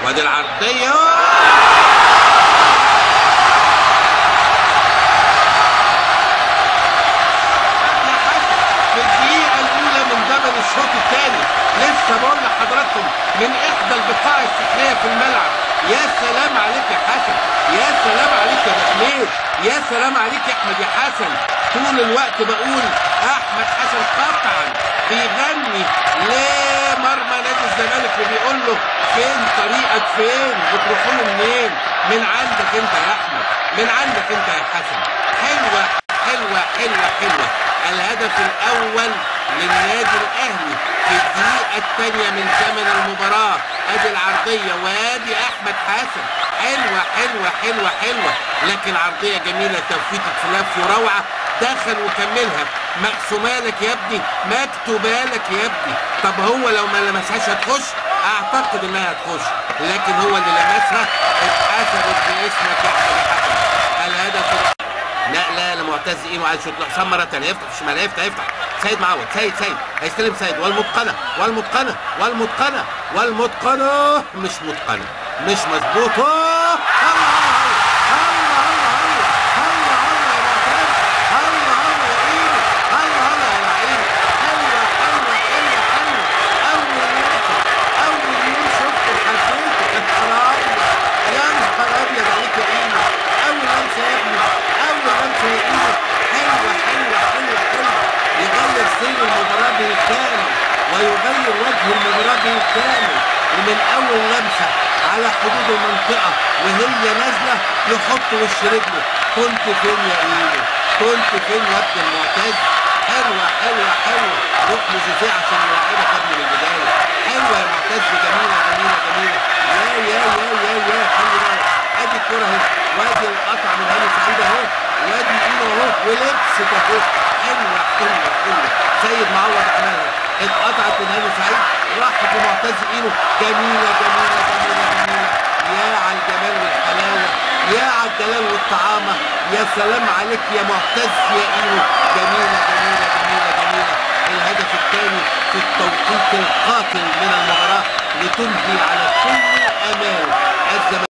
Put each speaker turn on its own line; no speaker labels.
وادي العرضية في الدقيقة الأولى من زمن الشوط الثاني. لسه بقول لحضراتكم من إحدى البقاع السحرية في الملعب. يا سلام عليك يا حسن، يا سلام عليك يا محمود، يا سلام عليك يا أحمد يا حسن. طول الوقت بقول أحمد حسن قطعا بيغني لمرمى نادي الزمالك وبيقول له فين طريقك، فين بتروحوا له منين؟ من عندك انت يا احمد، من عندك انت يا حسن. حلوه حلوه حلوه حلوه. الهدف الاول للنادي الاهلي في الدقيقه الثانيه من زمن المباراه. ادي العرضيه وادي احمد حسن. حلوه حلوه حلوه حلوه، لكن عرضيه جميله، توفيق خلاف وروعه. دخل وكملها. مقسومه لك يا ابني، مكتوبه لك يا ابني. طب هو لو ما لمسهاش هتخش؟ اعتقد انها هتخش، لكن هو اللي لمسها. اتحسبت باسمك يا احمد حسن. الهدف لا معتز ايده عايز يشوط حسام مره ثانيه. يفتح في الشمال، يفتح سيد معوض. سيد هيستلم سيد، والمتقنه مش متقنه، مش مظبوطه. ويغير وجه المباراة بالكامل. ومن أول لمسة على حدود المنطقة وهي نازلة يحط وش رجله. كنت فين يا إيمو؟ كنت فين يا ابن المعتز؟ حلوة حلوة حلوة. روح لجوزيه عشان يلعبك قبل من البداية. حلوة يا معتز، جميلة جميلة جميلة. يا خلي بالك. أدي الكورة أهي، وأدي القطع من هاني سعيد أهو، وأدي إيده أهو، ولبست أهو. حلوة حلوة حلوة. سيد معوض عملها، اتقطعت من هاني سعيد راحت لمعتز ايده. جميله جميله جميله جميله. يا على الجمال والحلاوه، يا على الدلال والطعامه. يا سلام عليك يا معتز يا ايده. جميله جميله جميله جميله. الهدف الثاني في التوقيت القاتل من المباراه لتنهي على كل امال الزمالك.